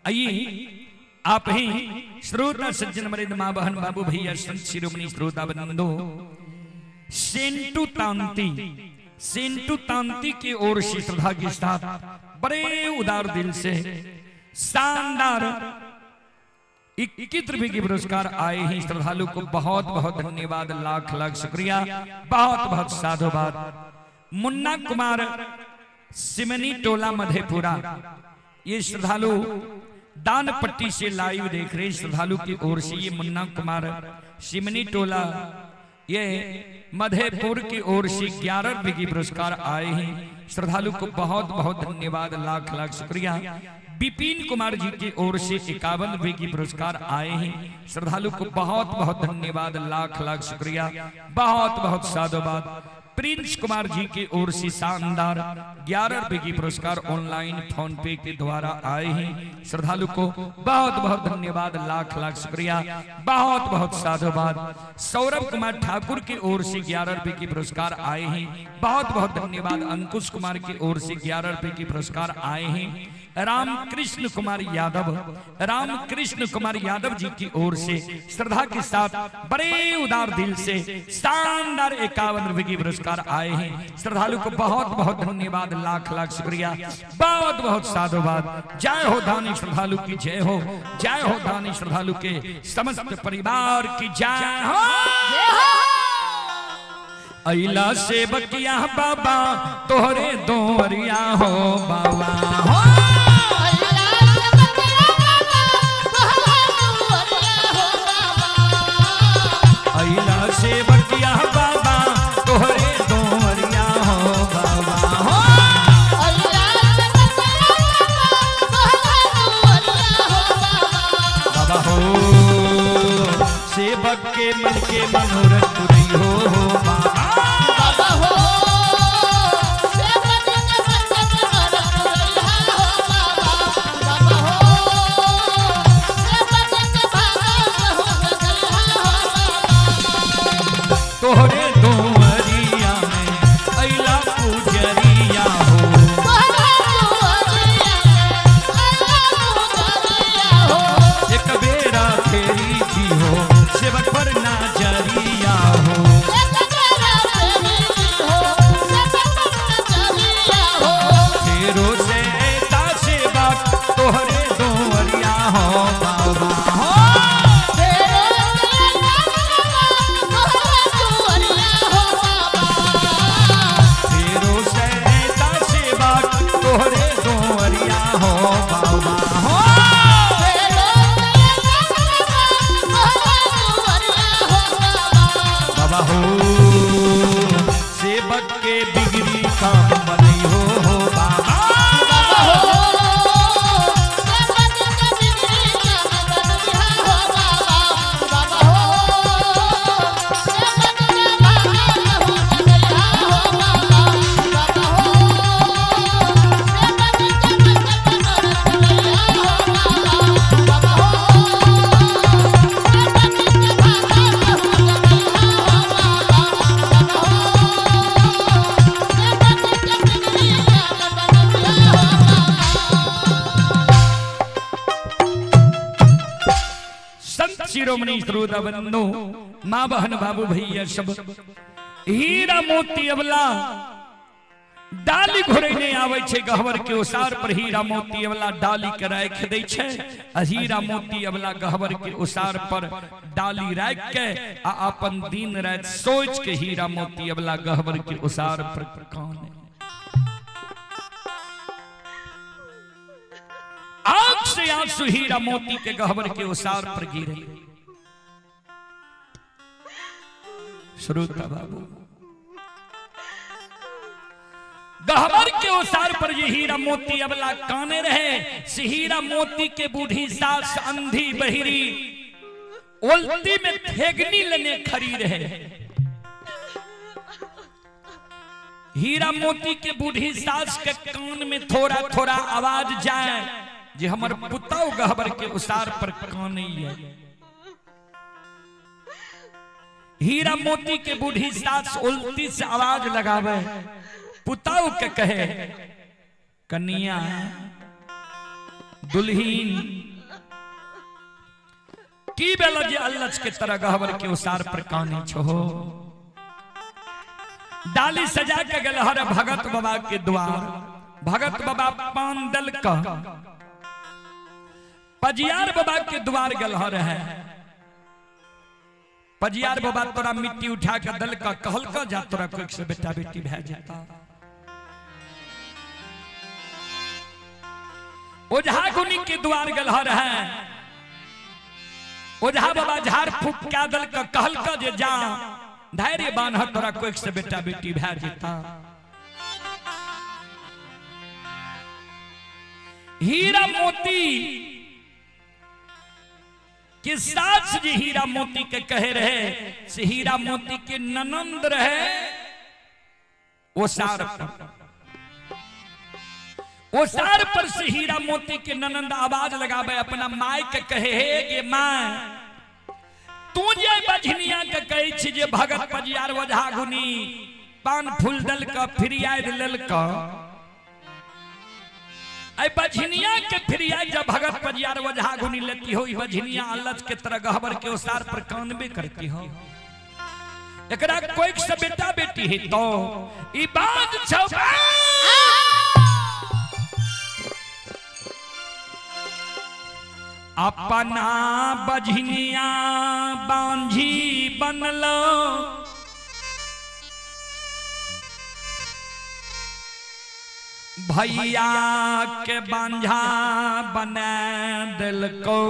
आइए आप हैं श्रोता सज्जन मृद मां बहन बाबू भैया संत शिरोमणि श्रोता बंधो सेंटू तांती की ओर से श्रद्धा के साथ बड़े उदार दिल से शानदार 21 रुपए के पुरस्कार आए हैं। श्रद्धालु को बहुत बहुत धन्यवाद, लाख लाख शुक्रिया, बहुत बहुत साधुवाद। मुन्ना कुमार सिमनी टोला मधेपुरा, ये श्रद्धालु दान पट्टी से लाइव देख रहे श्रद्धालु की ओर से ये मुन्ना कुमार सिमनी टोला ये मधेपुर की ओर से 11 रुपए के पुरस्कार आए हैं। श्रद्धालु को बहुत बहुत धन्यवाद, लाख लाख शुक्रिया। विपिन कुमार जी की ओर से 51 रुपए की पुरस्कार आए हैं। श्रद्धालु को बहुत बहुत धन्यवाद, लाख लाख शुक्रिया, बहुत बहुत साधुवाद। प्रिंस कुमार जी की ओर से शानदार 11 रुपए की पुरस्कार ऑनलाइन फोन पे के द्वारा आए हैं। श्रद्धालु को बहुत बहुत धन्यवाद, लाख लाख शुक्रिया, बहुत बहुत साधुवाद। सौरभ कुमार ठाकुर की ओर से 11 रुपए की पुरस्कार आए हैं, बहुत बहुत धन्यवाद। अंकुश कुमार की ओर से 11 रुपए की पुरस्कार आए हैं। रामकृष्ण कुमार यादव जी की ओर से श्रद्धा के साथ बड़े उदार दिल से शानदार 51 रुपए की पुरस्कार आए हैं। श्रद्धालु को बहुत बहुत धन्यवाद, लाख लाख शुक्रिया, बहुत बहुत साधुवाद। जय हो दानी श्रद्धालु की जय हो, जय हो दानी श्रद्धालु के समस्त परिवार की जय हो। अइला से बकिया बाबा तोहरे दोरिया हो बाबा हो। अइला से बकिया बाबा तोहरे दोरिया हो बाबा हो। बाबा हो सेवक के मन के मनोरथ पूरी हो बाबा। सेवक के बिगड़ी काम बनी हो बाबा शिरोमणि श्रोताबंधु माँ बहन बाबू भैया सब हीरा मोती अवला डाली घोरने आवे छे गहवर के ओसार पर हीरा मोती अवला डाली के राख दै छे हीरा मोती अवला गहवर के ओसार पर डाली राख के आ अपन दिन रात सोच के हीरा मोती अवला गहवर के ओसार पर काने आंख से आंसू हीरा मोती के गहवर के ओसार पर गिरे। श्रोता बाबू गहवर के ओसार पर ये हीरा मोती अबला काने रहे से हीरा मोती के बूढ़ी सास अंधी बहिरी उल्टी में थेगनी लेने खड़ी रहे। हीरा मोती के बूढ़ी सास के कान में थोड़ा थोड़ा आवाज जाए जे हमर पुतौ गहवर के ओसार पर काने है। हीरा मोती के बूढ़ी सास उल्टी से आवाज लगावे पुतौ के कहे कन्या दुल्हीन की बेला जे अल्लच के तरह गहवर के ओसार पर काने छो। डाली सजा के गल हर भगत बाबा के द्वार भगत बाबा पान दल का पजियार बाबा के द्वार गल हर है। पजियार बाबा तोरा मिट्टी उठा के दल का कहल का जा तोरा कोई से बेटा बेटी भै जाता। ओझा गुनी के द्वार गल हर है। ओझा बाबा झाड़ फूक क्या दल का कहल का जे जा धैर्य बांध तोरा कोई से बेटा बेटी भै जाता। हीरा मोती कि सास जी हीरा मोती के कहे रहे से हीरा मोती के ननंद रहे ओसार पर से हीरा मोती के ननंद आवाज लगावे अपना माय के कहे हे गे माय तू जे बझनिया के कहे छी जे भगत पजियार ओझा गुनी पान फूल दल का फिरियाद लेल का ऐ बझनिया के फिरियाद जब भगत पजियार ओझा गुनी लेती हो बझनिया अल्लच के तरह गहवर के ओसार पर कानबे करती हो। एकरा कोई से बेटा बेटी है तो ई बात छौ अपना बझनिया बांझी बनलो भैया के बांझा बना दिलको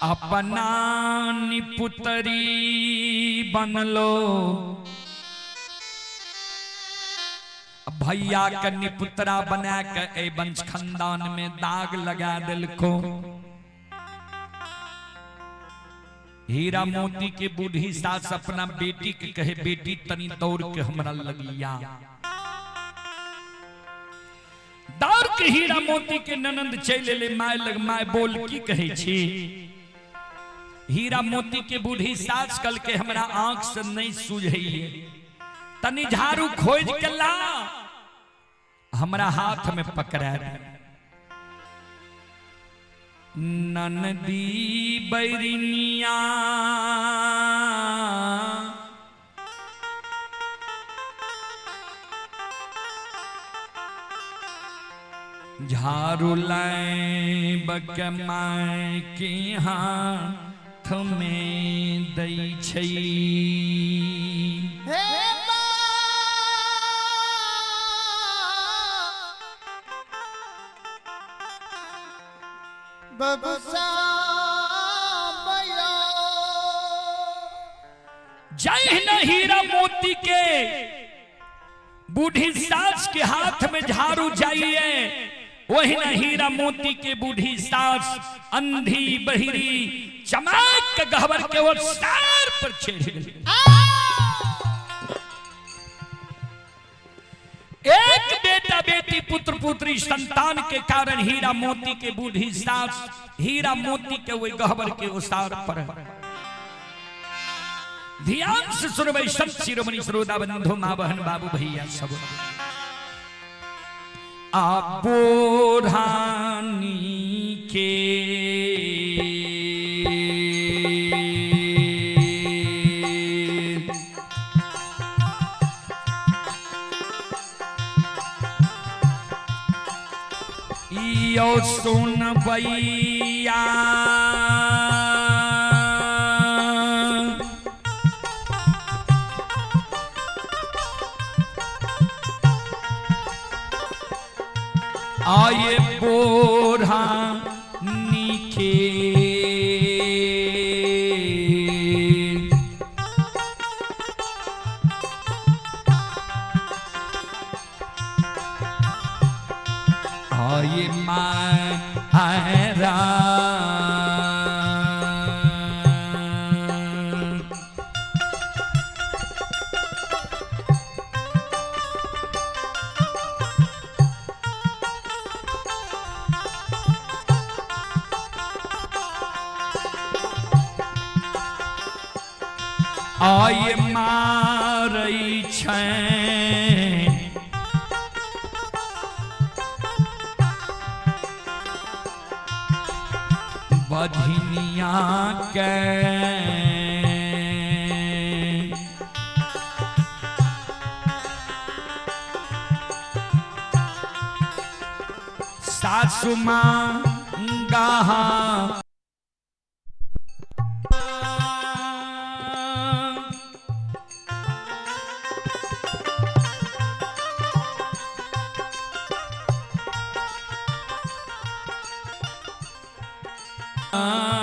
अपना निपुतरी बनलो भैया के निपुतरा बना के ए वंश खानदान में दाग लगा दिलको। हीरा मोती के बूढ़ी सास अपना बेटी के कहे बेटी तनी दौड़ के हमरा लगिया दौड़ के हीरा मोती के ननंद चले ले माय लग माय बोल की कहे छी। हीरा मोती के बूढ़ी सास कल के हमरा आंख से नहीं सूझे तनी झाड़ू खोज के ला हमरा हाथ में पकड़ा ननदी बैरिनिया झाड़ू लाए बकमाय के हाथ में दै छै। बबसा जय न हीरा मोती के बूढ़ी सास के हाथ में झाड़ू जाइए, वही न हीरा मोती के बूढ़ी सास अंधी बहिरी चमक के गहवर के वो सार पर चढ़ गई। एक बेटा बेटी पुत्र पुत्री संतान के कारण हीरा मोती के बूढ़ी सास हीरा मोती के वही गहवर के उसार पर। ध्यान से सुनबे संत शिरोमणि श्रोता बंधु मां बहन बाबू भैया सब। आपो रानी के यो सुन भैया आये बोरा नीचे आये मायरा आये मारई छैं बधिनिया के सासु मां गाहा आ